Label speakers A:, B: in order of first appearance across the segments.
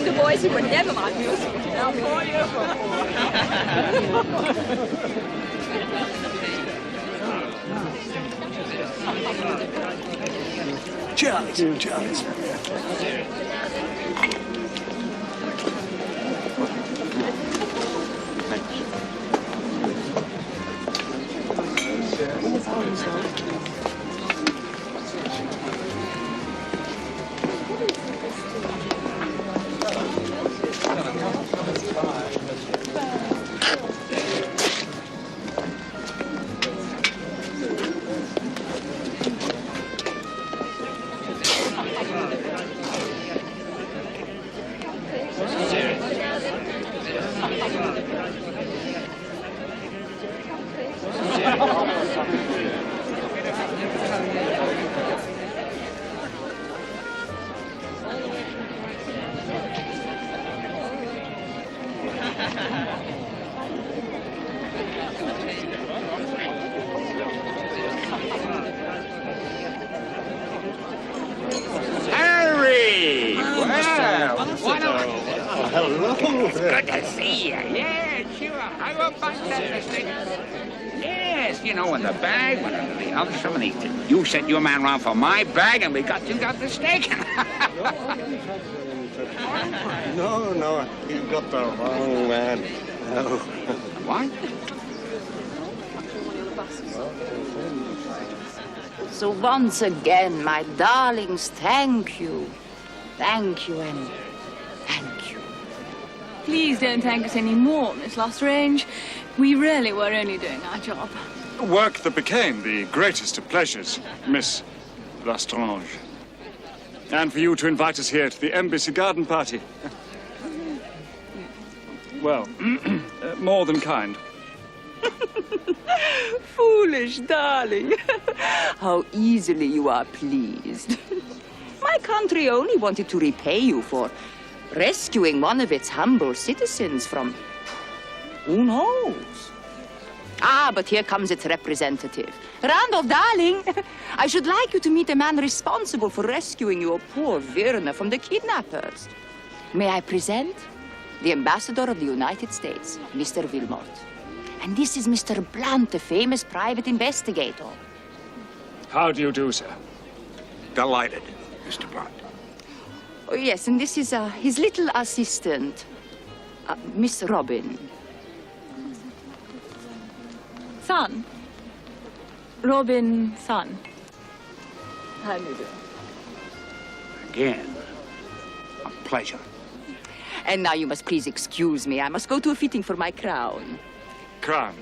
A: And the boys, he would never like music. Now for you.
B: Cheers. Cheers.
C: Harry! Well,
B: Hello.
C: good to see you. Yeah, sure. I will find that mistake. Yes, you know, in the bag went under the other. Somebody, you sent your man round for my bag, and we got mistaken.
B: No, you got the wrong man. No.
C: What?
D: So once again, my darlings, thank you. Thank you, and thank you.
A: Please don't thank us anymore, Miss Lestrange. We really were only doing our job.
E: Work that became the greatest of pleasures, Miss Lestrange. And for you to invite us here to the Embassy Garden Party. Well, more than kind.
D: Foolish darling. How easily you are pleased. My country only wanted to repay you for rescuing one of its humble citizens from... who knows? Ah, but here comes its representative. Randolph, darling, I should like you to meet the man responsible for rescuing your poor Werner from the kidnappers. May I present the ambassador of the United States, Mr. Wilmot. And this is Mr. Blunt, the famous private investigator.
E: How do you do, sir?
C: Delighted, Mr. Blunt.
D: Oh, yes, and this is his little assistant, Miss Robin.
A: Son. Robin Son. How do you do?
C: Again, a pleasure.
D: And now you must please excuse me. I must go to a fitting for my crown.
E: Crown.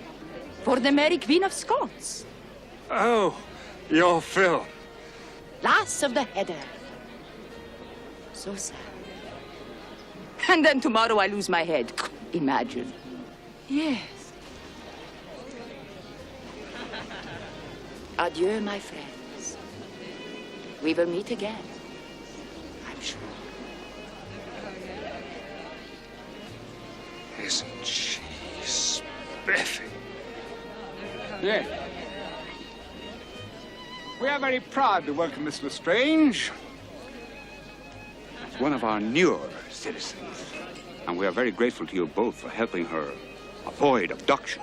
D: For the Mary Queen of Scots.
E: Oh, your film.
D: Lass of the Heather. So sad. And then tomorrow I lose my head. Imagine.
A: Yes.
D: Adieu, my friends. We will meet again, I'm sure.
E: Isn't she spiffy?
C: Yes. We are very proud to welcome Miss Lestrange as one of our newer citizens. And we are very grateful to you both for helping her avoid abduction.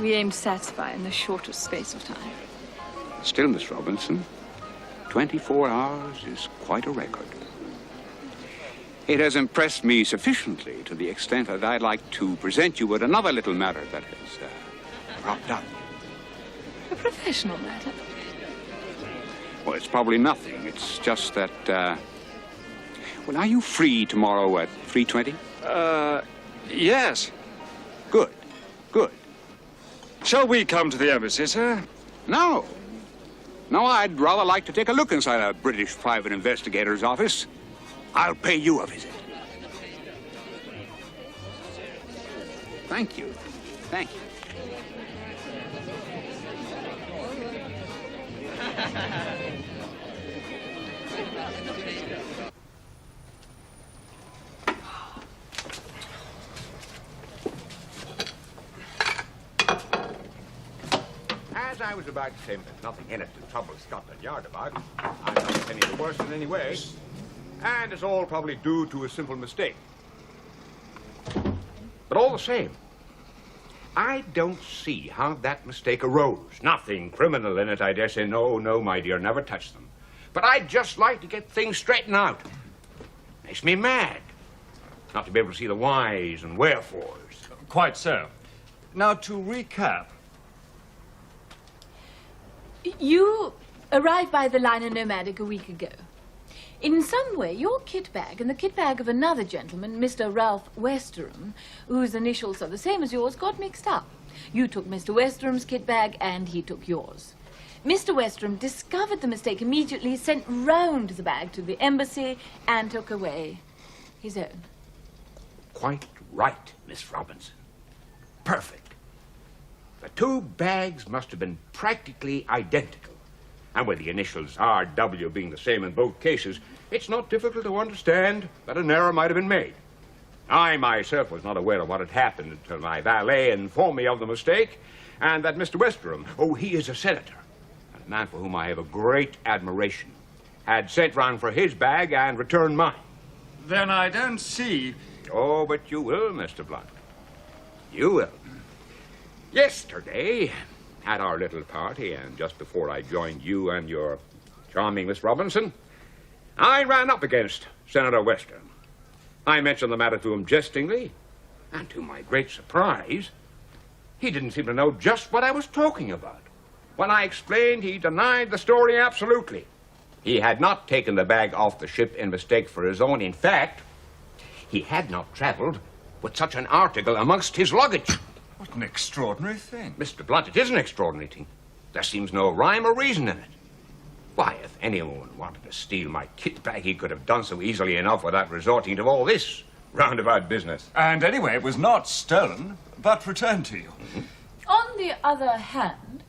A: We aim to satisfy in the shortest space of time.
C: Still, Miss Robinson, 24 hours is quite a record. It has impressed me sufficiently to the extent that I'd like to present you with another little matter that has cropped up.
A: A professional matter.
C: Well, it's probably nothing. It's just that, well, are you free tomorrow at 3:20?
E: Yes.
C: Good. Good.
E: Shall we come to the embassy, sir?
C: No. No, I'd rather like to take a look inside a British private investigator's office. I'll pay you a visit. Thank you. Thank you. As I was about to say, there's nothing in it to trouble Scotland Yard about. I'm not any the worse in any way. And it's all probably due to a simple mistake. But all the same, I don't see how that mistake arose. Nothing criminal in it, I dare say. No, no, my dear, never touch them. But I'd just like to get things straightened out. Makes me mad not to be able to see the whys and wherefores.
E: Quite so. Now, to recap.
A: You arrived by the liner Nomadic a week ago. In some way, your kit bag and the kit bag of another gentleman, Mr. Ralph Westerham, whose initials are the same as yours, got mixed up. You took Mr. Westerham's kit bag and he took yours. Mr. Westerham discovered the mistake immediately, sent round the bag to the embassy and took away his own.
C: Quite right, Miss Robinson. Perfect. The two bags must have been practically identical. And with the initials R.W. being the same in both cases, it's not difficult to understand that an error might have been made. I myself was not aware of what had happened until my valet informed me of the mistake, and that Mr. Westerham, oh, he is a senator, and a man for whom I have a great admiration, had sent round for his bag and returned mine.
E: Then I don't see...
C: Oh, but you will, Mr. Blunt. You will. Yesterday, at our little party, and just before I joined you and your charming Miss Robinson, I ran up against Senator Westerham. I mentioned the matter to him jestingly, and to my great surprise, he didn't seem to know just what I was talking about. When I explained, he denied the story absolutely. He had not taken the bag off the ship in mistake for his own. In fact, he had not traveled with such an article amongst his luggage.
E: What an extraordinary thing.
C: Mr. Blunt, it is an extraordinary thing. There seems no rhyme or reason in it. Why, if anyone wanted to steal my kit bag, he could have done so easily enough without resorting to all this roundabout business.
E: And anyway, it was not stolen, but returned to you.
A: On the other hand,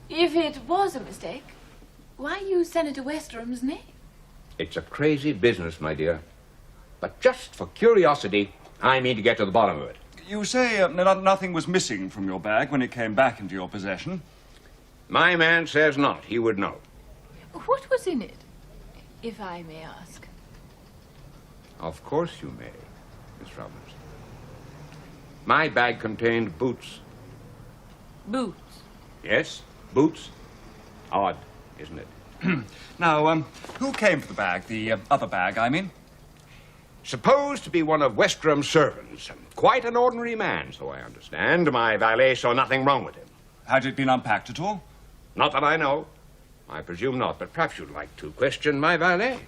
A: if it was a mistake, why use Senator Westerham's name?
C: It's a crazy business, my dear. But just for curiosity, I mean to get to the bottom of it.
E: You say nothing was missing from your bag when it came back into your possession.
C: My man says not. He would know.
A: What was in it, if I may ask?
C: Of course you may, Miss Robinson. My bag contained boots.
A: Boots.
C: Yes, boots. Odd, isn't it?
E: Now, who came for the bag? The other bag, I mean?
C: Supposed to be one of Westerham's servants. Quite an ordinary man, so I understand. My valet saw nothing wrong with him.
E: Had it been unpacked at all?
C: Not that I know. I presume not, but perhaps you'd like to question my valet.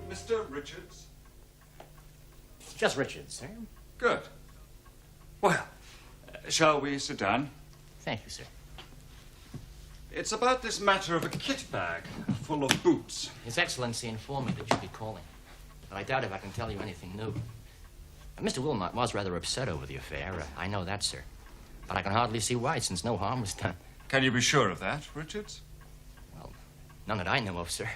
E: Mr. Richards?
F: Just Richards, sir.
E: Good. Well, shall we sit down?
F: Thank you, sir.
E: It's about this matter of a kit bag full of boots.
F: His Excellency informed me that you'd be calling, but I doubt if I can tell you anything new. Mr. Wilmot was rather upset over the affair. I know that, sir. But I can hardly see why, since no harm was done.
E: Can you be sure of that, Richards?
F: Well, none that I know of, sir.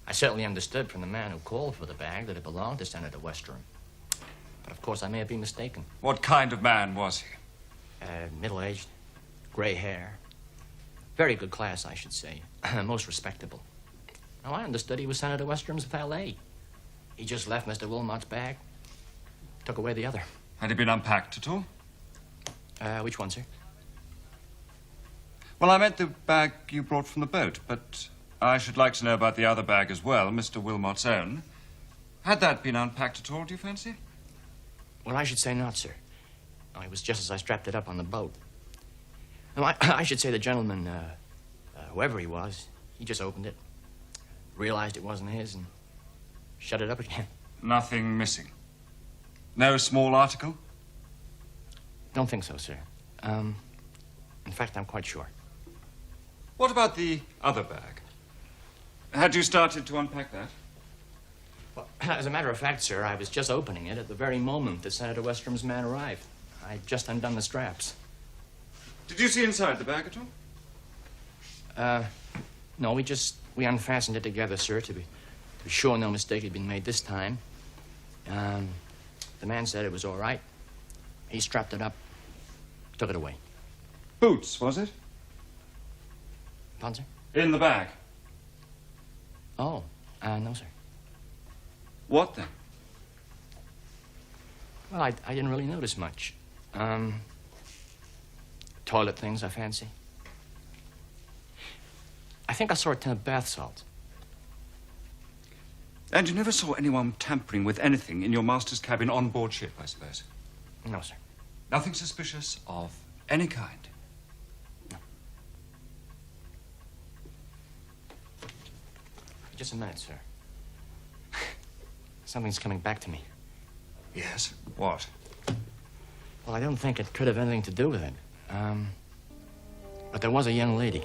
F: I certainly understood from the man who called for the bag that it belonged to Senator Westerham. But of course, I may have been mistaken.
E: What kind of man was he?
F: Middle-aged, gray hair. Very good class, I should say. Most respectable. Now, I understood he was Senator Westerham's valet. He just left Mr. Wilmot's bag, took away the other.
E: Had it been unpacked at all?
F: Which one, sir?
E: Well, I meant the bag you brought from the boat, but I should like to know about the other bag as well, Mr. Wilmot's own. Had that been unpacked at all, do you fancy?
F: Well, I should say not, sir. No, it was just as I strapped it up on the boat. No, I should say the gentleman, whoever he was, he just opened it, realized it wasn't his, and shut it up again.
E: Nothing missing? No small article?
F: Don't think so, sir. In fact, I'm quite sure.
E: What about the other bag? Had you started to unpack that?
F: Well, as a matter of fact, sir, I was just opening it at the very moment that Senator Westerham's man arrived. I'd just undone the straps.
E: Did you see inside the bag at all?
F: No, we unfastened it together, sir, to be sure no mistake had been made this time. The man said it was all right. He strapped it up, took it away.
E: Boots, was it?
F: Pardon, sir?
E: In the bag.
F: Oh, no, sir.
E: What then?
F: Well, I didn't really notice much. Toilet things, I fancy. I think I saw a tin of bath salts.
E: And you never saw anyone tampering with anything in your master's cabin on board ship, I suppose?
F: No, sir.
E: Nothing suspicious of any kind?
F: Just a minute, sir. Something's coming back to me.
E: Yes. What?
F: Well, I don't think it could have anything to do with it. But there was a young lady.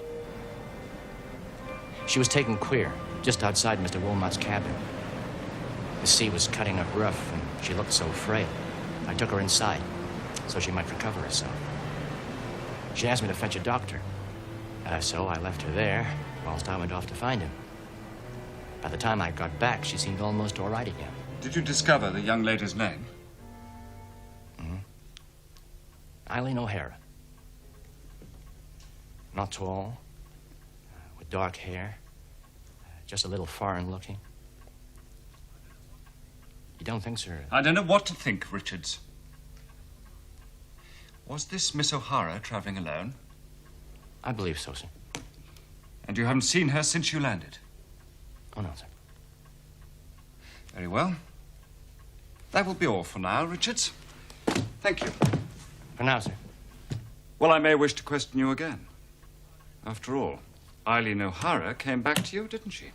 F: She was taken queer, just outside Mr. Wilmot's cabin. The sea was cutting up rough, and she looked so frail. I took her inside, so she might recover herself. She asked me to fetch a doctor. So I left her there, whilst I went off to find him. By the time I got back, she seemed almost all right again.
E: Did you discover the young lady's name?
F: Eileen O'Hara. Not tall, with dark hair, just a little foreign looking. You don't think, sir?
E: I don't know what to think, Richards. Was this Miss O'Hara traveling alone?
F: I believe so, sir.
E: And you haven't seen her since you landed?
F: Oh, no, sir.
E: Very well. That will be all for now, Richards. Thank you.
F: For now, sir.
E: Well, I may wish to question you again. After all, Eileen O'Hara came back to you, didn't she?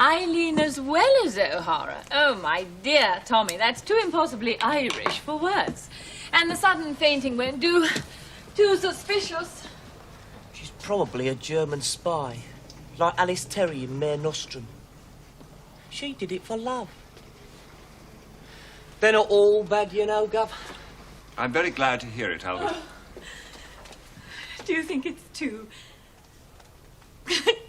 A: Eileen as well as O'Hara. Oh, my dear Tommy, that's too impossibly Irish for words. And the sudden fainting won't do. Too suspicious.
G: She's probably a German spy, like Alice Terry in Mare Nostrum. She did it for love. They're not all bad, you know, Gov.
E: I'm very glad to hear it, Albert.
A: Do you think it's too...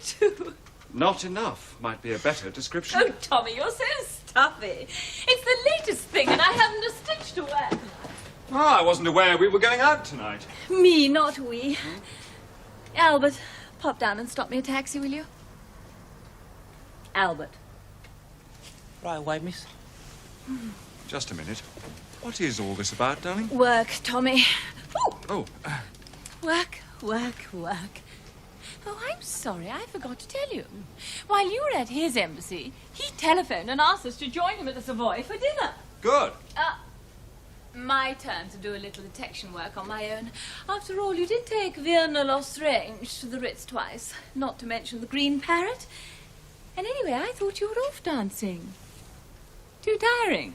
A: too...
E: Not enough might be a better description.
A: Oh, Tommy, you're so stuffy. It's the latest thing, and I haven't a stitch to wear.
E: Oh, I wasn't aware we were going out tonight.
A: Me, not we. Albert, pop down and stop me a taxi, will you? Albert.
G: Right away, miss.
E: Just a minute. What is all this about, darling?
A: Work, Tommy. Ooh.
E: Oh,
A: Work, work, work. Oh, I'm sorry, I forgot to tell you. While you were at his embassy, he telephoned and asked us to join him at the Savoy for dinner.
E: good.
A: My turn to do a little detection work on my own. After all, you did take Virna Lestrange to the Ritz twice, not to mention the Green Parrot. And anyway, I thought you were off dancing. Too tiring.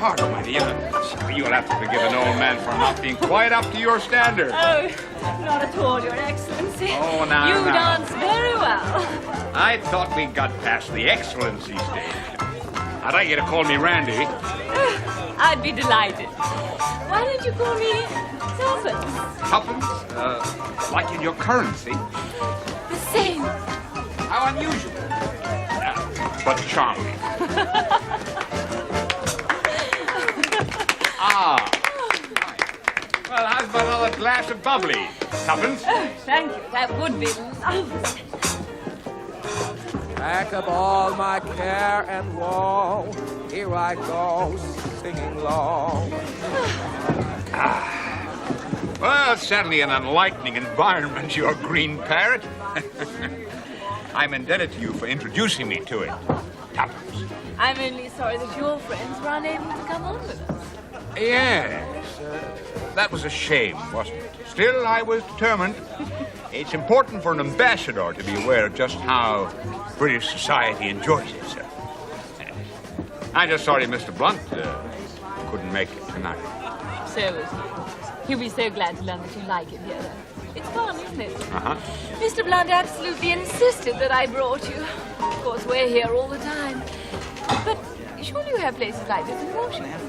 C: Pardon, my dear. You'll have to forgive an old man for not being quite up to your standard.
A: Oh, not at all, Your Excellency.
C: Oh, now,
A: You
C: now.
A: dance very well.
C: I thought we got past the excellency stage. I'd like you to call me Randy.
A: I'd be delighted. Why don't you call me Tuppence?
C: Tuppence? Like in your currency?
A: The same.
C: How unusual. But charming. Well, how's about another glass of bubbly, Tuppence?
A: Oh, thank you. That would be lovely.
H: Pack up all my care and woe. Here I go, singing low.
C: Well, certainly an enlightening environment, your green parrot. I'm indebted to you for introducing me to it. Tuppence.
A: I'm only sorry that your friends were unable to come on with us.
C: Yes, that was a shame, wasn't it? Still, I was determined. It's important for an ambassador to be aware of just how British society enjoys itself. I'm just sorry Mr. Blunt couldn't make it tonight.
A: So was he. He'll be so glad to learn that you like it here, though. It's fun, isn't it?
C: Uh-huh.
A: Mr. Blunt absolutely insisted that I brought you. Of course, we're here all the time. But surely you have places like this in Washington.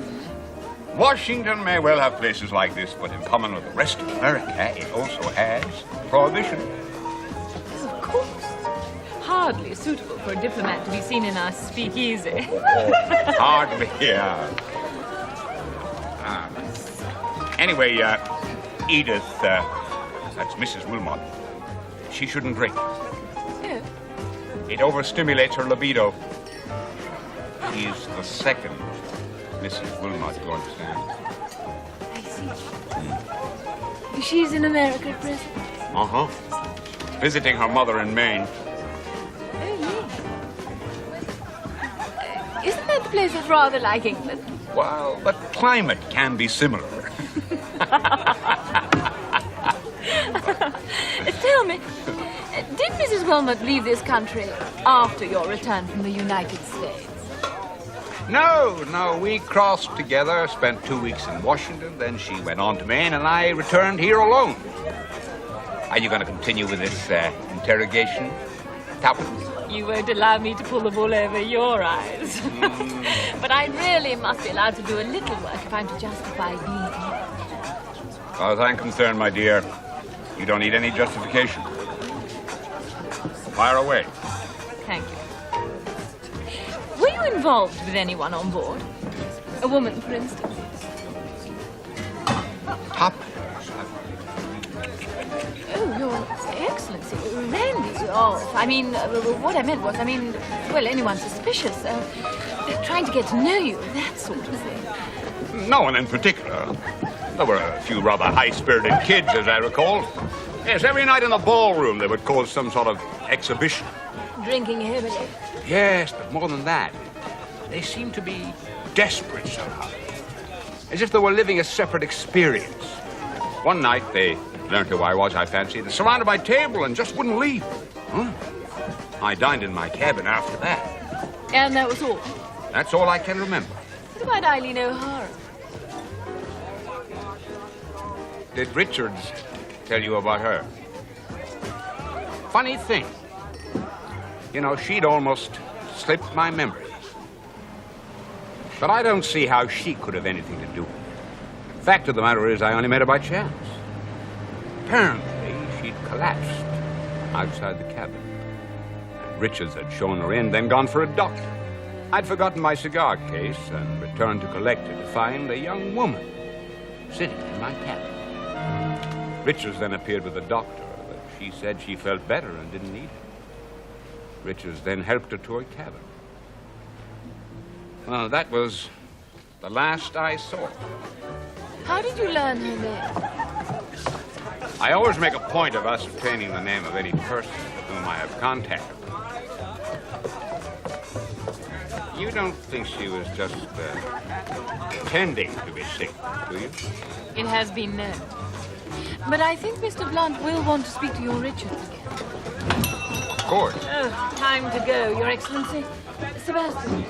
C: Washington may well have places like this, but in common with the rest of America, it also has prohibition.
A: Of course. Hardly suitable for a diplomat to be seen in our speakeasy.
C: Hardly, yeah. Anyway, Edith, that's Mrs. Wilmot, she shouldn't drink.
A: Oh.
C: It overstimulates her libido. She's the second Mrs. Wilmot, you understand?
A: I see. She's in America at present.
C: Uh-huh. Visiting her mother in Maine.
A: Oh, yes. Isn't that the place that's rather like England?
C: Well, the climate can be similar.
A: Tell me, did Mrs. Wilmot leave this country after your return from the United States?
C: No, we crossed together, spent 2 weeks in Washington, then she went on to Maine, and I returned here alone. Are you going to continue with this interrogation, Tuppence?
A: You won't allow me to pull the wool over your eyes. But I really must be allowed to do a little work if I'm to justify being here.
C: As far as I'm concerned, my dear, you don't need any justification. Fire away.
A: Thank you. Were you involved with anyone on board? A woman, for instance?
C: Tuppence.
A: Oh, Your Excellency, Randy. Oh, I mean, what I meant was, well, anyone suspicious. Trying to get to know you, that sort of thing.
C: No one in particular. There were a few rather high-spirited kids, as I recall. Yes, every night in the ballroom they would cause some sort of exhibition.
A: Drinking heavily.
C: Yes, but more than that, they seemed to be desperate somehow. As if they were living a separate experience. One night they learned who I was, I fancy. They surrounded my table and just wouldn't leave. Huh? I dined in my cabin after that.
A: And that was all?
C: That's all I can remember.
A: What about Eileen O'Hara?
C: Did Richards tell you about her? Funny thing. You know, she'd almost slipped my memory. But I don't see how she could have anything to do with it. Fact of the matter is, I only met her by chance. Apparently, she'd collapsed outside the cabin. And Richards had shown her in, then gone for a doctor. I'd forgotten my cigar case and returned to collect it to find a young woman sitting in my cabin. Richards then appeared with the doctor, but she said she felt better and didn't need it. Richards then helped her to her cabin. Well, that was the last I saw her.
A: How did you learn her name?
C: I always make a point of ascertaining the name of any person with whom I have contact. You don't think she was just pretending to be sick, do you?
A: It has been known. But I think Mr. Blunt will want to speak to your Richards again.
C: Of course.
A: Oh, time to go, Your Excellency. Sebastian.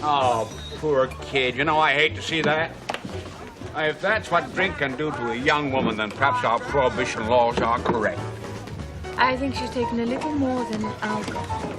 C: Oh, poor kid. You know, I hate to see that. If that's what drink can do to a young woman, then perhaps our prohibition laws are correct.
A: I think she's taken a little more than alcohol.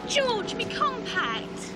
I: George, be compact.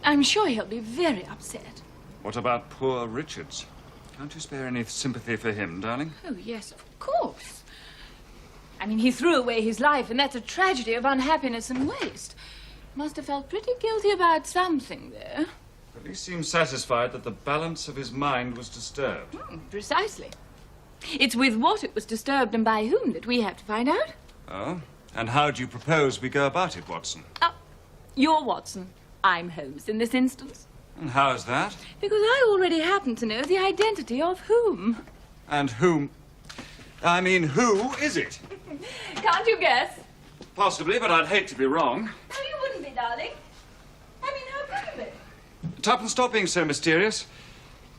A: I'm sure he'll be very upset.
E: What about poor Richards? Can't you spare any sympathy for him, darling?
A: Oh, yes, of course. I mean, he threw away his life, and that's a tragedy of unhappiness and waste. Must have felt pretty guilty about something there.
E: But he seems satisfied that the balance of his mind was disturbed.
A: Precisely. It's with what it was disturbed and by whom that we have to find out.
E: Oh? And how do you propose we go about it, Watson?
A: You're Watson. I'm Holmes in this instance.
E: And how's that?
A: Because I already happen to know the identity of whom.
E: And whom? I mean, who is it?
A: Can't you guess?
E: Possibly, but I'd hate to be wrong.
A: No, you wouldn't be, darling. I mean, how could it?
E: Tuppence, stop being so mysterious.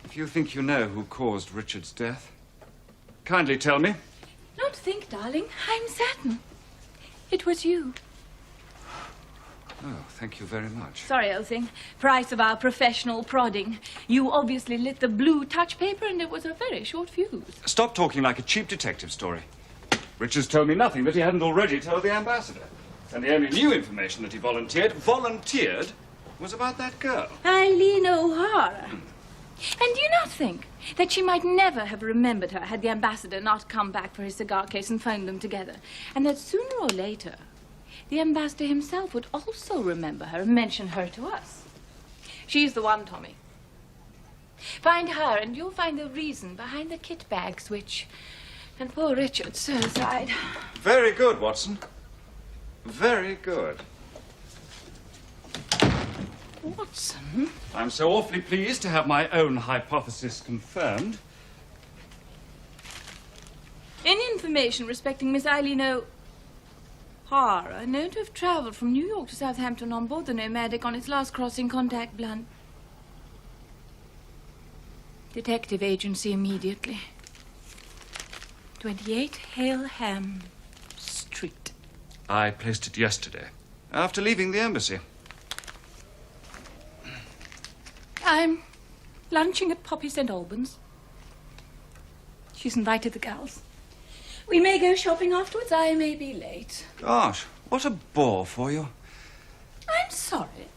E: If you think you know who caused Richard's death, kindly tell me.
A: Don't think, darling. I'm certain. It was you.
E: Oh, thank you very much.
A: Sorry, old thing. Price of our professional prodding. You obviously lit the blue touch paper, and it was a very short fuse.
E: Stop talking like a cheap detective story. Richards told me nothing that he hadn't already told the ambassador. And the only new information that he volunteered, was about that girl.
A: Eileen O'Hara. And do you not think that she might never have remembered her had the ambassador not come back for his cigar case and phoned them together? And that sooner or later, the ambassador himself would also remember her and mention her to us. She's the one, Tommy. Find her, and you'll find the reason behind the kit bag switch. And poor Richard's suicide.
E: Very good, Watson. Very good.
A: Watson?
E: I'm so awfully pleased to have my own hypothesis confirmed.
A: Any information respecting Miss Eileen O'Hara, known to have travelled from New York to Southampton on board the Nomadic on its last crossing, contact Blunt. Detective agency immediately. 28 Haleham Street.
E: I placed it yesterday, after leaving the embassy.
A: I'm lunching at Poppy St. Albans. She's invited the gals. We may go shopping afterwards. I may be late.
E: Gosh, what a bore for you.
A: I'm sorry.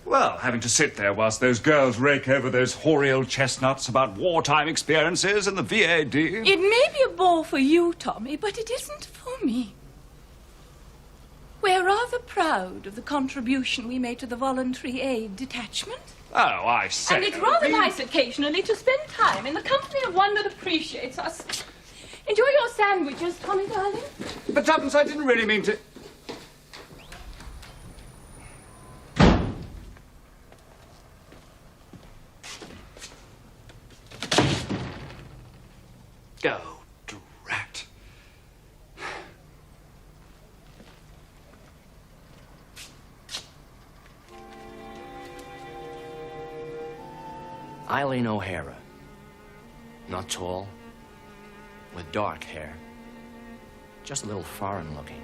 E: Well, having to sit there whilst those girls rake over those hoary old chestnuts about wartime experiences and the VAD.
A: It may be a bore for you, Tommy, but it isn't for me. We're rather proud of the contribution we made to the voluntary aid detachment.
E: Oh, I say.
A: And it's rather nice occasionally to spend time in the company of one that appreciates us. Enjoy your sandwiches, Tommy, darling.
E: But Tuppence, I didn't really mean to... Go, drat.
F: Eileen O'Hara. Not tall, with dark hair. Just a little foreign looking.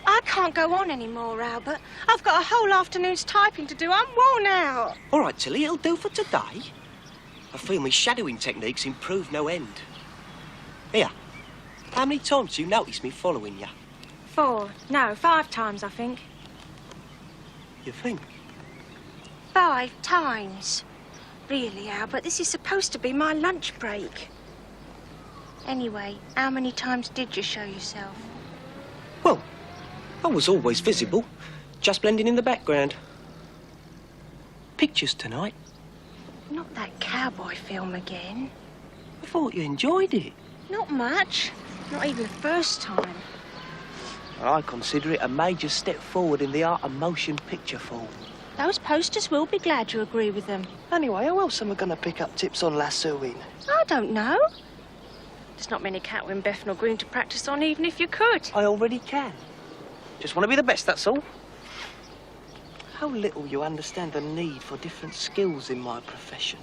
I: I can't go on anymore, Albert. I've got a whole afternoon's typing to do. I'm worn out.
G: All right, Tilly, it'll do for today. I feel my shadowing technique's improved no end. Here, how many times do you notice me following you?
I: 4, no, 5 times, I think.
G: You think?
I: 5 times. Really, Albert, this is supposed to be my lunch break. Anyway, how many times did you show yourself?
G: Well, I was always visible. Just blending in the background. Pictures tonight.
I: Not that cowboy film again.
G: I thought you enjoyed it.
I: Not much. Not even the first time.
G: I consider it a major step forward in the art of motion picture form.
I: Those posters will be glad you agree with them.
G: Anyway, how else am I going to pick up tips on lassoing?
I: I don't know. There's not many cattle in Bethnal Green to practice on, even if you could.
G: I already can. Just want to be the best, that's all. How little you understand the need for different skills in my profession.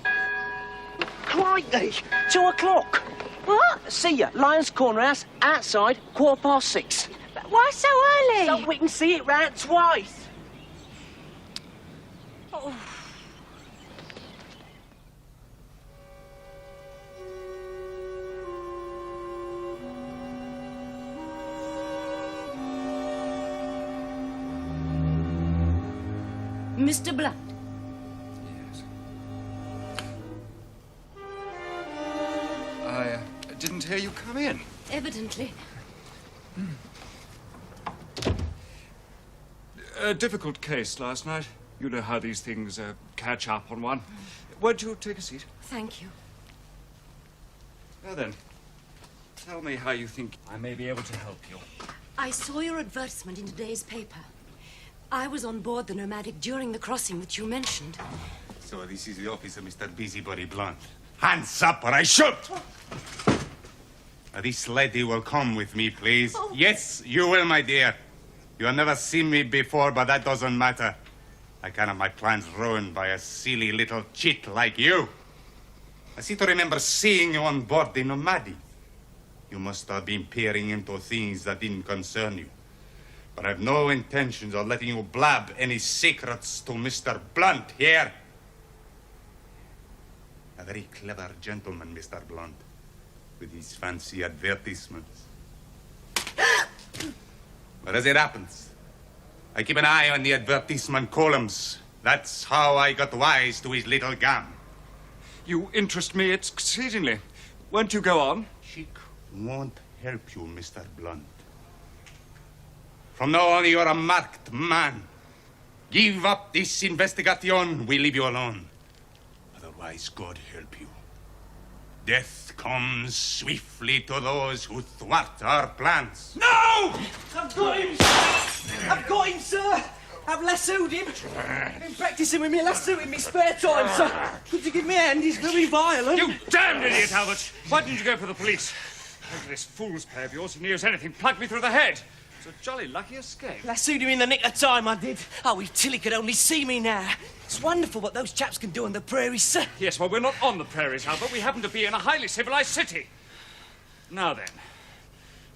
G: Crikey! 2 o'clock!
I: What?
G: See ya, Lions Corner House, outside, 6:15.
I: But why so early?
G: So we can see it round twice.
I: Oh.
J: Mr. Blunt.
E: Yes. I didn't hear you come in.
J: Evidently.
E: A difficult case last night. You know how these things catch up on one. Won't you take a seat?
J: Thank you.
E: Now then, tell me how you think I may be able to help you.
J: I saw your advertisement in today's paper. I was on board the Nomadic during the crossing that you mentioned.
K: So this is the office of Mr. Busybody Blunt. Hands up or I shoot! Now, this lady will come with me, please.
J: Oh.
K: Yes, you will, my dear. You have never seen me before, but that doesn't matter. I can't have my plans ruined by a silly little chit like you. I seem to remember seeing you on board the Nomadic. You must have been peering into things that didn't concern you. But I've no intentions of letting you blab any secrets to Mr. Blunt here. A very clever gentleman, Mr. Blunt, with his fancy advertisements. But as it happens, I keep an eye on the advertisement columns. That's how I got wise to his little gam.
E: You interest me exceedingly. Won't you go on?
K: Chic won't help you, Mr. Blunt. From now on, you're a marked man. Give up this investigation, we leave you alone. Otherwise, God help you. Death comes swiftly to those who thwart our plans.
G: No! I've got him! I've got him, sir! I've lassoed him. I've been practising with me lasso in my spare time, sir. Could you give me a hand? He's very violent.
E: You damned idiot, Albert! Why didn't you go for the police? Look at this fool's play of yours. He knew as anything plugged me through the head. It's a jolly lucky escape.
G: Lassoed him in the nick of time, I did. Oh, if Tilly could only see me now. It's wonderful what those chaps can do on the prairies, sir.
E: Yes, well, we're not on the prairies, Albert. We happen to be in a highly civilized city. Now then,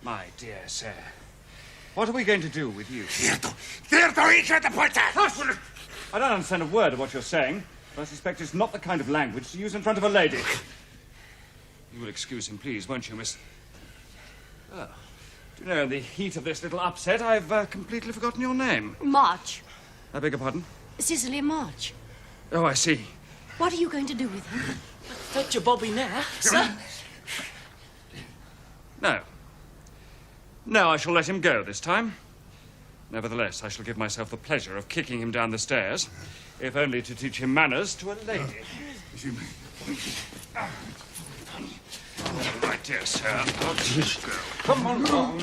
E: my dear sir, what are we going to do with you? I don't understand a word of what you're saying, but I suspect it's not the kind of language to use in front of a lady. You will excuse him, please, won't you, miss? Oh. Do you know, in the heat of this little upset, I've completely forgotten your name.
J: March.
E: I beg your pardon?
J: Cicely March.
E: Oh, I see.
J: What are you going to do with him?
G: Fetch your Bobby now, sir.
E: No. No, I shall let him go this time. Nevertheless, I shall give myself the pleasure of kicking him down the stairs, if only to teach him manners to a lady. My dear sir, I'll just go. Come on, come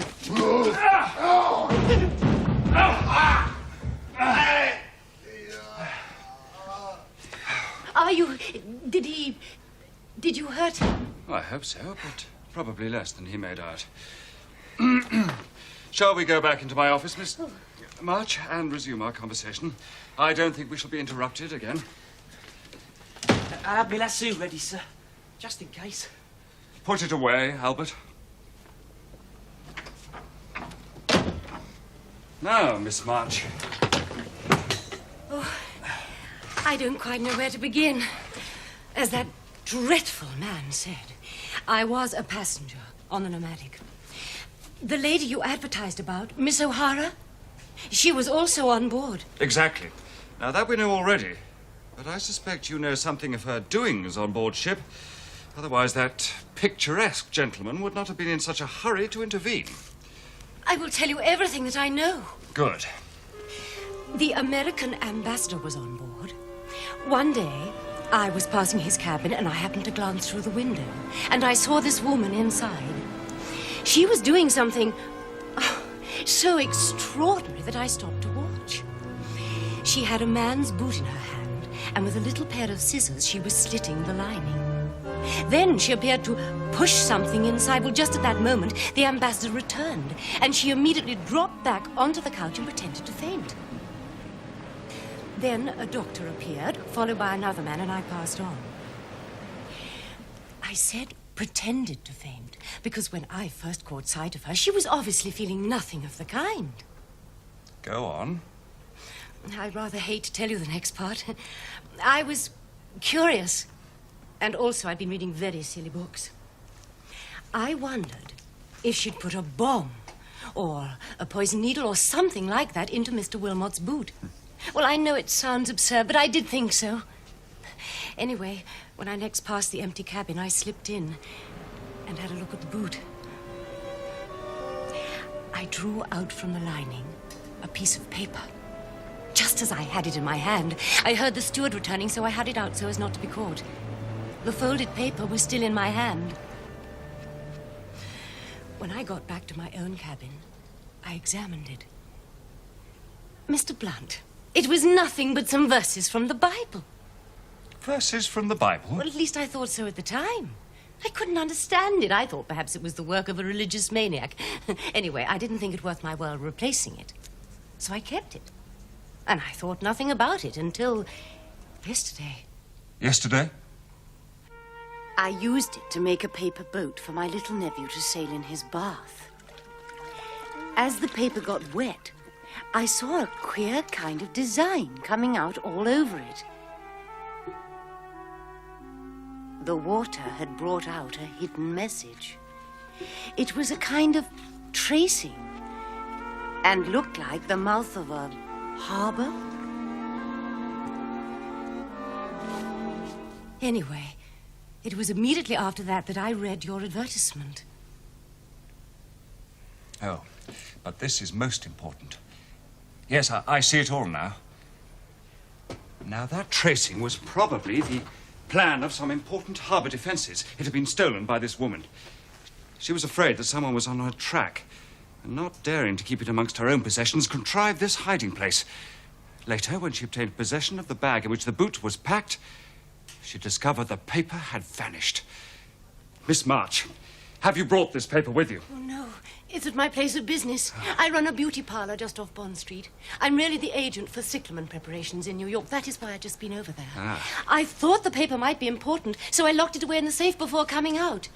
J: Are you... Did you hurt him?
E: I hope so, but probably less than he made out. Shall we go back into my office, Miss March, and resume our conversation? I don't think we shall be interrupted again.
G: I'll have my lasso ready, sir. Just in case.
E: Put it away, Albert. Now, Miss March.
J: Oh, I don't quite know where to begin. As that dreadful man said, I was a passenger on the Nomadic. The lady you advertised about, Miss O'Hara, she was also on board.
E: Exactly. Now, that we know already. But I suspect you know something of her doings on board ship. Otherwise, that picturesque gentleman would not have been in such a hurry to intervene.
J: I will tell you everything that I know.
E: Good.
J: The American ambassador was on board. One day, I was passing his cabin and I happened to glance through the window. And I saw this woman inside. She was doing something so extraordinary that I stopped to watch. She had a man's boot in her hand, and with a little pair of scissors, she was slitting the lining. Then she appeared to push something inside. Well, just at that moment, the ambassador returned, and she immediately dropped back onto the couch and pretended to faint. Then a doctor appeared, followed by another man, and I passed on. I said pretended to faint, because when I first caught sight of her, she was obviously feeling nothing of the kind.
E: Go on.
J: I rather hate to tell you the next part. I was curious, and also I'd been reading very silly books. I wondered if she'd put a bomb or a poison needle or something like that into Mr. Wilmot's boot. Well, I know it sounds absurd, but I did think so. Anyway, when I next passed the empty cabin, I slipped in and had a look at the boot. I drew out from the lining a piece of paper. Just as I had it in my hand, I heard the steward returning, so I had it out so as not to be caught. The folded paper was still in my hand. When I got back to my own cabin, I examined it. Mr. Blunt, it was nothing but some verses from the Bible.
E: Verses from the Bible?
J: Well, at least I thought so at the time. I couldn't understand it. I thought perhaps it was the work of a religious maniac. Anyway, I didn't think it worth my while replacing it. So I kept it. And I thought nothing about it until yesterday.
E: Yesterday?
J: I used it to make a paper boat for my little nephew to sail in his bath. As the paper got wet, I saw a queer kind of design coming out all over it. The water had brought out a hidden message. It was a kind of tracing and looked like the mouth of a harbor. Anyway, it was immediately after that I read your advertisement.
E: Oh, but this is most important. Yes, I see it all now. Now, that tracing was probably the plan of some important harbor defenses. It had been stolen by this woman. She was afraid that someone was on her track, and not daring to keep it amongst her own possessions, contrived this hiding place. Later, when she obtained possession of the bag in which the boot was packed, she discovered the paper had vanished. Miss March, have you brought this paper with you?
J: Oh, no. It's at my place of business. I run a beauty parlor just off Bond Street. I'm really the agent for cyclamen preparations in New York. That is why I've just been over there. I thought the paper might be important, so I locked it away in the safe before coming out.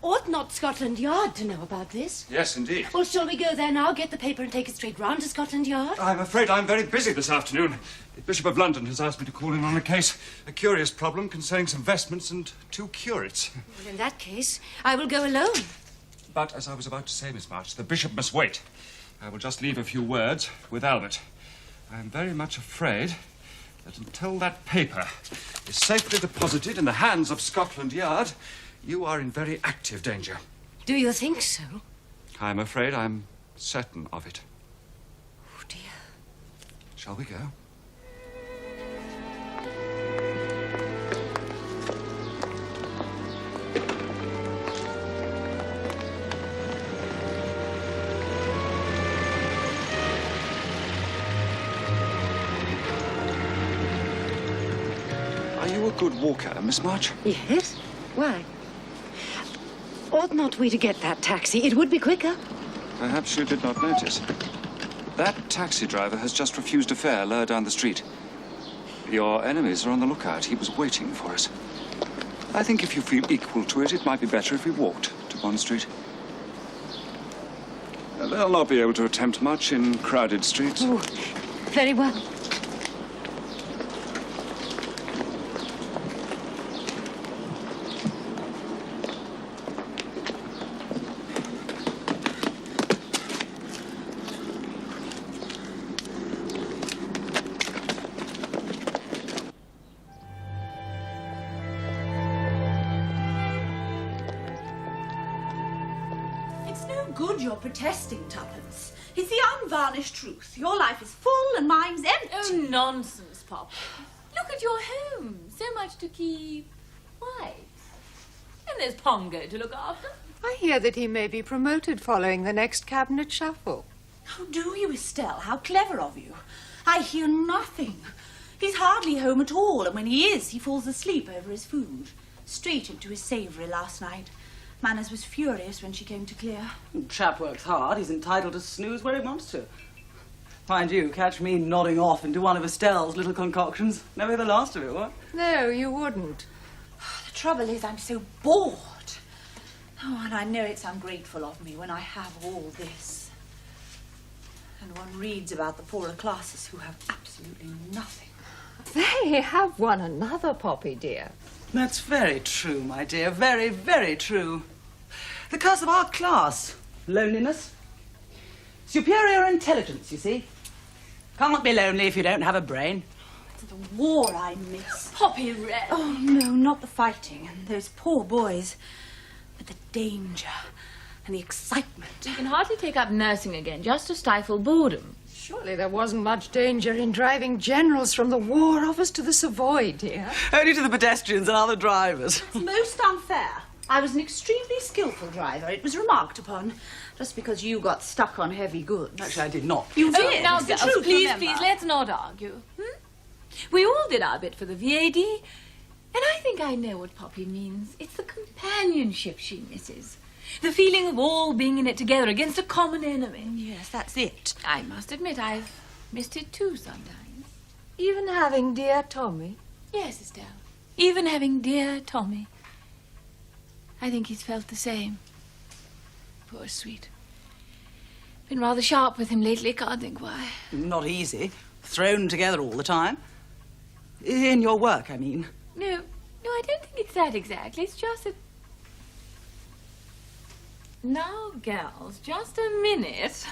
J: Ought not Scotland Yard to know about this?
E: Yes, indeed.
J: Well, shall we go there now, get the paper and take it straight round to Scotland Yard?
E: I'm afraid I'm very busy this afternoon. The Bishop of London has asked me to call in on a case, a curious problem concerning some vestments and 2 curates.
J: Well, in that case, I will go alone.
E: But, as I was about to say, Miss March, the Bishop must wait. I will just leave a few words with Albert. I am very much afraid that until that paper is safely deposited in the hands of Scotland Yard, you are in very active danger.
J: Do you think so?
E: I'm afraid I'm certain of it.
J: Oh, dear.
E: Shall we go? Are you a good walker, Miss March?
J: Yes? Why? Ought not we to get that taxi? It would be quicker.
C: Perhaps you did not notice. That taxi driver has just refused a fare lower down the street. Your enemies are on the lookout. He was waiting for us. I think if you feel equal to it, it might be better if we walked to Bond Street. They'll not be able to attempt much in crowded streets.
J: Oh, very well.
L: good you're protesting, Tuppence. It's the unvarnished truth. Your life is full and mine's empty.
A: Oh, nonsense, Pop. Look at your home. So much to keep quiet. And there's Pongo to look after.
M: I hear that he may be promoted following the next cabinet shuffle.
L: How do you, Estelle? How clever of you. I hear nothing. He's hardly home at all, and when he is, he falls asleep over his food. Straight into his savoury last night. Manners was furious when she came to clear.
N: Chap works hard. He's entitled to snooze where he wants to. Mind you, catch me nodding off into one of Estelle's little concoctions. Never hear the last of it, what?
M: No, you wouldn't.
L: The trouble is, I'm so bored. Oh, and I know it's ungrateful of me when I have all this. And one reads about the poorer classes who have absolutely nothing.
M: They have one another, Poppy, dear.
N: That's very true, my dear. Very, very true. The curse of our class. Loneliness. Superior intelligence, you see. Can't be lonely if you don't have a brain.
L: It's the war I miss.
A: Poppy Red.
L: Oh, no, not the fighting and those poor boys. But the danger and the excitement.
A: You can hardly take up nursing again just to stifle boredom.
M: Surely there wasn't much danger in driving generals from the War Office to the Savoy, dear.
N: Only to the pedestrians and other drivers.
L: It's most unfair. I was an extremely skillful driver. It was remarked upon. Just because you got stuck on heavy goods.
N: Actually, I did not.
L: You
A: Oh,
L: did.
A: now,
L: It's the
A: girls,
L: truth,
A: please,
L: remember.
A: please, let's not argue. We all did our bit for the VAD. And I think I know what Poppy means. It's the companionship she misses. The feeling of all being in it together against a common enemy.
L: Yes, that's it.
A: I must admit I've missed it too sometimes.
M: Even having dear Tommy.
A: Yes, Estelle. Even having dear Tommy. I think he's felt the same. Poor sweet. Been rather sharp with him lately, can't think why.
N: Not easy. Thrown together all the time. In your work, I mean.
A: No, I don't think it's that exactly. It's just that... Now, gals, just a minute.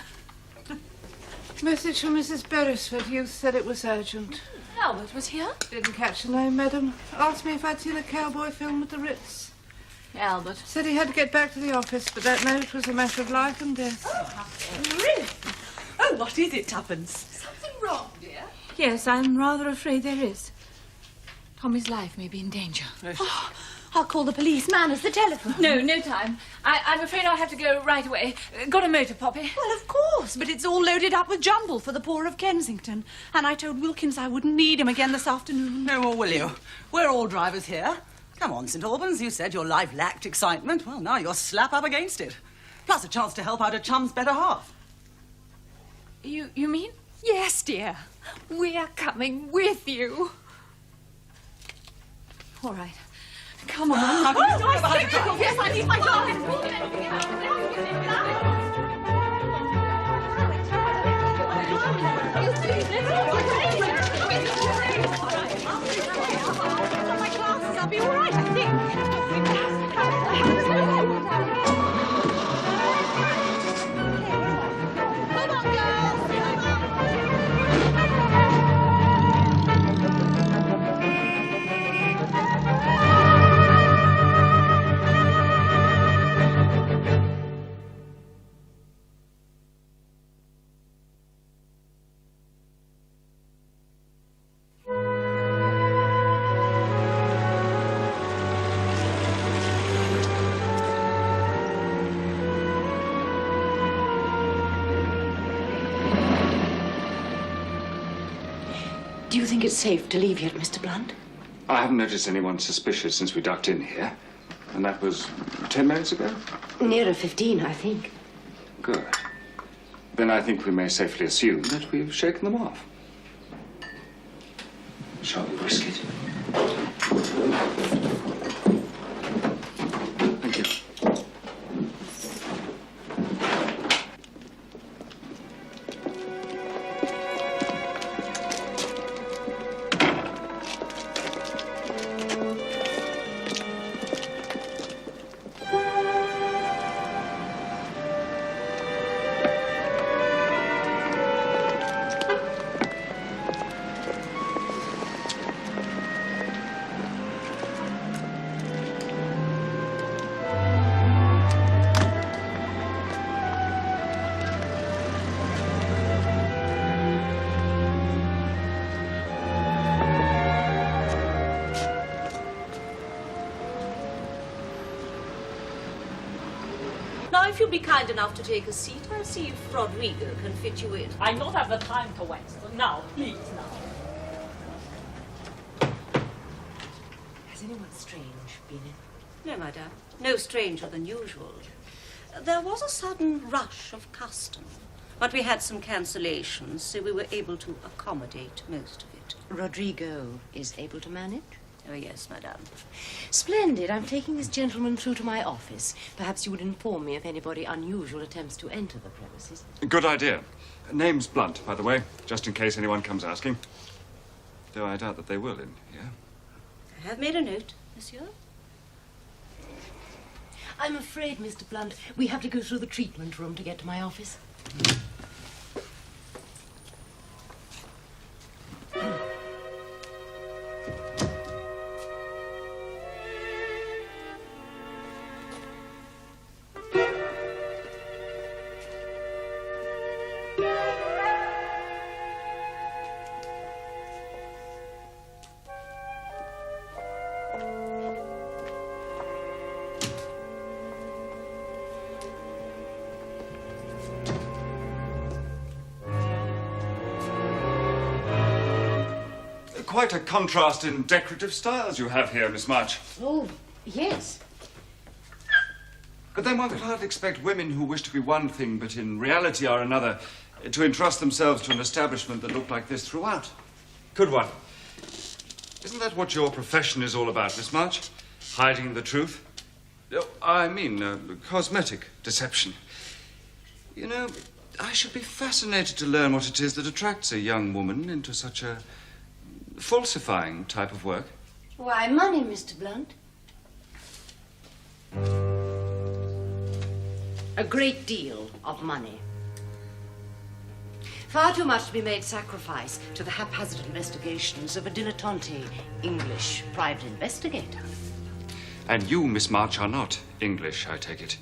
M: Message from Mrs. Beresford. You said it was urgent.
A: Albert was here.
M: Didn't catch the name, madam. Asked me if I'd seen a cowboy film at the Ritz.
A: Albert.
M: Said he had to get back to the office, but that note was a matter of life and death.
L: Really? Oh, what is it, Tuppence?
A: Something wrong, dear? Yes, I'm rather afraid there is. Tommy's life may be in danger.
L: Oh, I'll call the police. Manners, the telephone.
A: No time. I'm afraid I'll have to go right away. Got a motor, Poppy?
L: Well, of course, but it's all loaded up with jumble for the poor of Kensington. And I told Wilkins I wouldn't need him again this afternoon.
N: No more will you. We're all drivers here. Come on, St. Albans. You said your life lacked excitement. Well, now you're slap up against it. Plus a chance to help out a chum's better half.
A: You mean?
M: Yes, dear. We're coming with you.
L: All right. Come on. Yes, I need my I'll be all right, I
J: Do you think it's safe to leave yet, Mr. Blunt?
E: I haven't noticed anyone suspicious since we ducked in here. And that was 10 minutes ago?
J: Nearer 15, I think.
E: Good. Then I think we may safely assume that we've shaken them off. Shall we risk it? Thank you.
O: if you'll be kind enough to take a seat, I'll see if Rodrigo can fit you in.
P: I don't have the time to waste. Now, please, now.
J: Has anyone strange been in?
O: No, madame. No stranger than usual. There was a sudden rush of custom, but we had some cancellations, so we were able to accommodate most of it.
J: Rodrigo is able to manage?
O: Oh, yes, madame.
J: Splendid. I'm taking this gentleman through to my office. Perhaps you would inform me if anybody unusual attempts to enter the premises.
E: Good idea. Name's Blunt, by the way, just in case anyone comes asking. Though I doubt that they will in here.
O: I have made a note, monsieur.
J: I'm afraid, Mr. Blunt, we have to go through the treatment room to get to my office.
E: Quite a contrast in decorative styles you have here, Miss March.
J: Oh, yes.
E: But then one could hardly expect women who wish to be one thing but in reality are another to entrust themselves to an establishment that looked like this throughout. Could one? Isn't that what your profession is all about, Miss March? Hiding the truth? Oh, I mean, cosmetic deception. You know, I should be fascinated to learn what it is that attracts a young woman into such a falsifying type of work.
J: Why, money, Mr. Blunt. A great deal of money. Far too much to be made sacrifice to the haphazard investigations of a dilettante English private investigator.
E: And you, Miss March, are not English, I take it.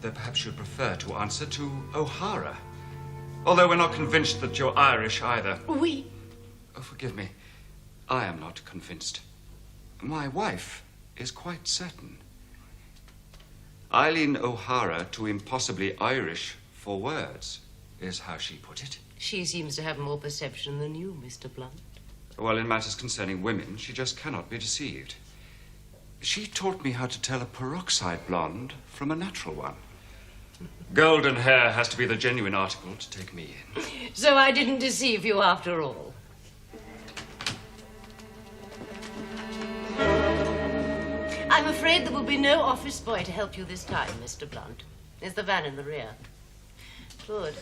E: Though perhaps you'd prefer to answer to O'Hara. Although we're not convinced that you're Irish either.
J: Oui.
E: Oh, forgive me. I am not convinced. My wife is quite certain. Eileen O'Hara, too impossibly Irish for words, is how she put it.
J: She seems to have more perception than you, Mr. Blunt.
E: Well, in matters concerning women, she just cannot be deceived. She taught me how to tell a peroxide blonde from a natural one. Golden hair has to be the genuine article to take me in.
J: So I didn't deceive you after all. I'm afraid there will be no office boy to help you this time, Mr. Blunt. There's the van in the rear. Good.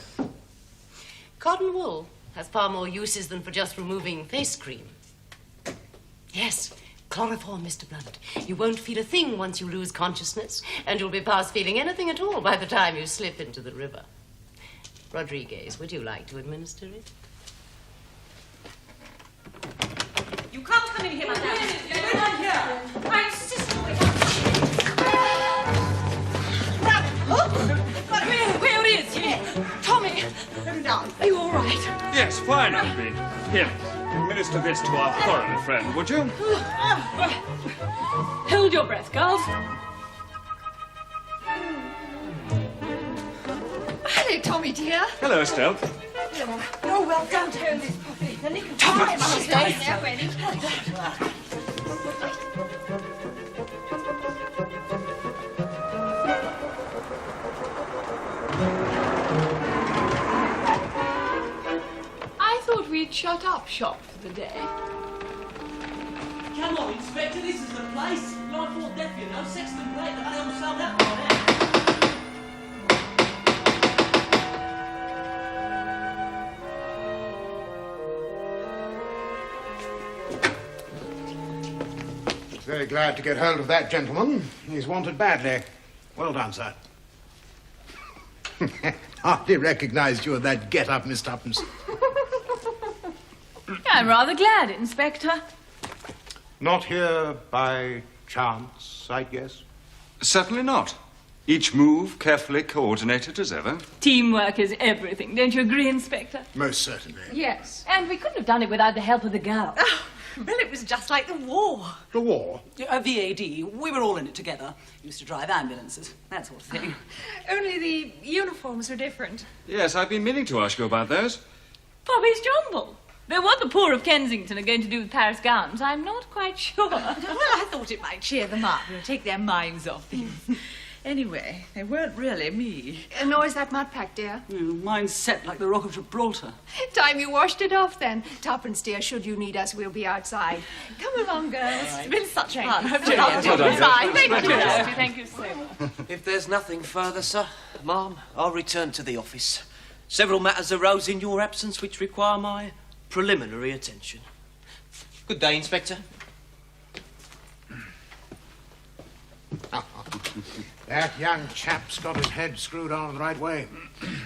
J: Cotton wool has far more uses than for just removing face cream. Yes, chloroform, Mr. Blunt. You won't feel a thing once you lose consciousness, and you'll be past feeling anything at all by the time you slip into the river. Rodriguez, would you like to administer it?
O: You can't come in here, madame.
P: Get right here.
O: I insist.
P: Where is he? Tommy!
L: Let him down.
P: Are you all right?
E: Yes, fine, Alfie. Here, minister this to our foreigner friend, would you?
P: Hold your breath, girls.
M: Hello, Tommy, dear.
E: Hello, Estelle.
M: Oh, well, don't turn this puppy. The nick of time, I say. Now, ready.
A: I thought we'd shut up shop for the day.
G: Come on, Inspector, this is the place. Life or death, you know. Sexton Blake, the money on sold out by now.
Q: Very glad to get hold of that gentleman. He's wanted badly. Well done, sir. Hardly recognised you at that get-up, Miss Tuppence.
A: I'm rather glad, Inspector.
Q: Not here by chance, I guess?
E: Certainly not. Each move carefully coordinated as ever.
A: Teamwork is everything, don't you agree, Inspector?
Q: Most certainly.
A: Yes. And we couldn't have done it without the help of the girl.
L: Well, it was just like the war.
Q: The war?
N: VAD. We were all in it together. Used to drive ambulances, that sort of thing.
M: Only the uniforms were different.
E: Yes, I've been meaning to ask you about those.
A: Bobby's Jumble. Though what the poor of Kensington are going to do with Paris gowns, I'm not quite sure.
L: Well, I thought it might cheer them up, take their minds off things. Anyway, they weren't really me.
M: Nor is that mud pack, dear.
N: Mine's set like the Rock of Gibraltar.
M: Time you washed it off, then. Tuppence, dear, should you need us, we'll be outside. Come along, girls.
L: It's been such fun.
M: Thank
L: you.
A: Thank you so much.
G: If there's nothing further, sir, ma'am, I'll return to the office. Several matters arose in your absence which require my preliminary attention. Good day, Inspector.
Q: That young chap's got his head screwed on the right way.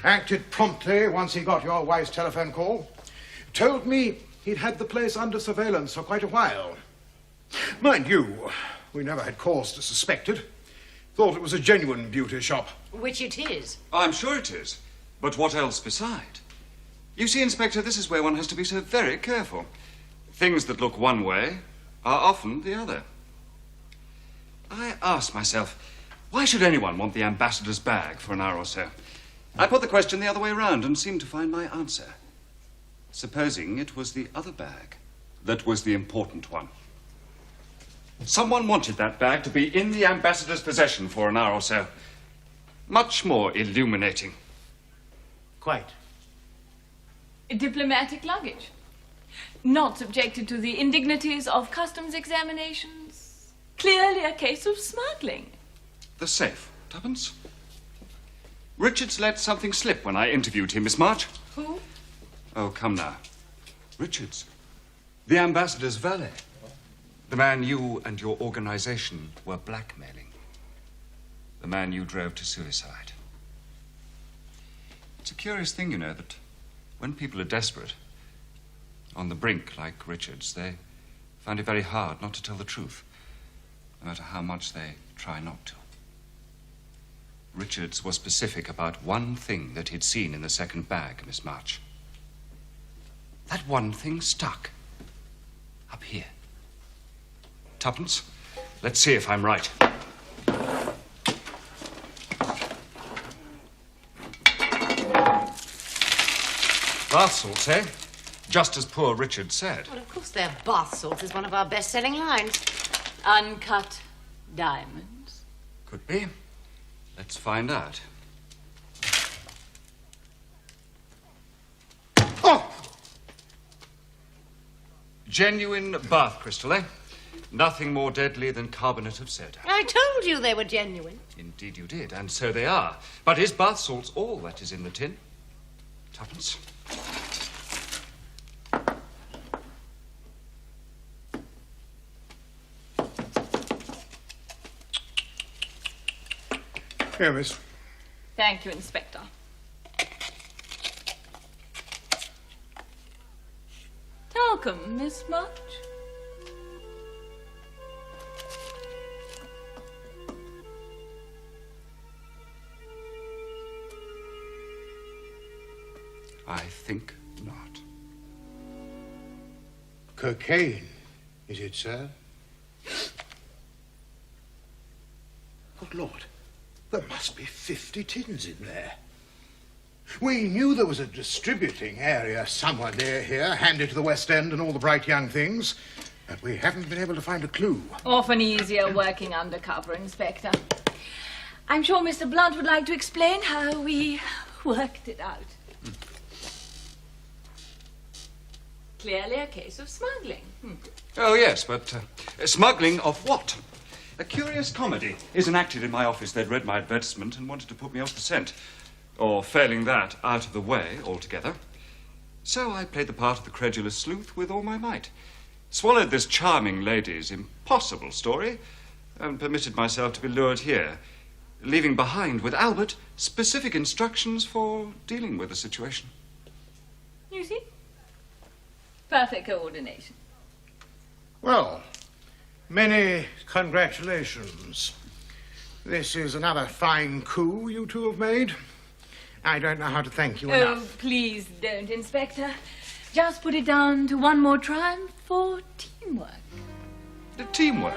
Q: Acted promptly once he got your wife's telephone call. Told me he'd had the place under surveillance for quite a while. Mind you, we never had cause to suspect it. Thought it was a genuine beauty shop.
J: Which it is.
E: I'm sure it is. But what else beside? You see, Inspector, this is where one has to be so very careful. Things that look one way are often the other. I ask myself, why should anyone want the ambassador's bag for an hour or so? I put the question the other way round and seemed to find my answer. Supposing it was the other bag that was the important one. Someone wanted that bag to be in the ambassador's possession for an hour or so. Much more illuminating.
G: Quite.
A: Diplomatic luggage. Not subjected to the indignities of customs examinations. Clearly a case of smuggling.
E: The safe, Tuppence. Richards let something slip when I interviewed him, Miss March.
A: Who?
E: Oh, come now. Richards. The ambassador's valet. The man you and your organization were blackmailing. The man you drove to suicide. It's a curious thing, you know, that when people are desperate, on the brink like Richards, they find it very hard not to tell the truth, no matter how much they try not to. Richards was specific about one thing that he'd seen in the second bag, Miss March. That one thing stuck. Up here. Tuppence, let's see if I'm right. Bath salts, eh? Just as poor Richard said.
J: Well, of course, their bath salts is one of our best-selling lines.
A: Uncut diamonds.
E: Could be. Let's find out. Oh! Genuine bath crystal, eh? Nothing more deadly than carbonate of soda.
J: I told you they were genuine.
E: Indeed you did, and so they are. But is bath salts all that is in the tin? Tuppence.
Q: Here, miss.
A: Thank you, Inspector. Welcome, Miss March.
E: I think not.
Q: Cocaine, is it, sir? Good Lord, there must be 50 tins in there. We knew there was a distributing area somewhere near here, handy to the West End and all the bright young things, but we haven't been able to find a clue.
A: Often easier working undercover, Inspector. I'm sure Mr. Blunt would like to explain how we worked it out. Clearly a case of smuggling.
E: Oh, yes, but smuggling of what? A curious comedy is enacted in my office. They'd read my advertisement and wanted to put me off the scent. Or, failing that, out of the way altogether. So I played the part of the credulous sleuth with all my might. Swallowed this charming lady's impossible story and permitted myself to be lured here, leaving behind with Albert specific instructions for dealing with the situation.
A: You see? Perfect coordination.
Q: Well, many congratulations. This is another fine coup you two have made. I don't know how to thank you
A: Oh,
Q: enough.
A: please don't, Inspector. just put it down to one more triumph for teamwork.
R: The teamwork?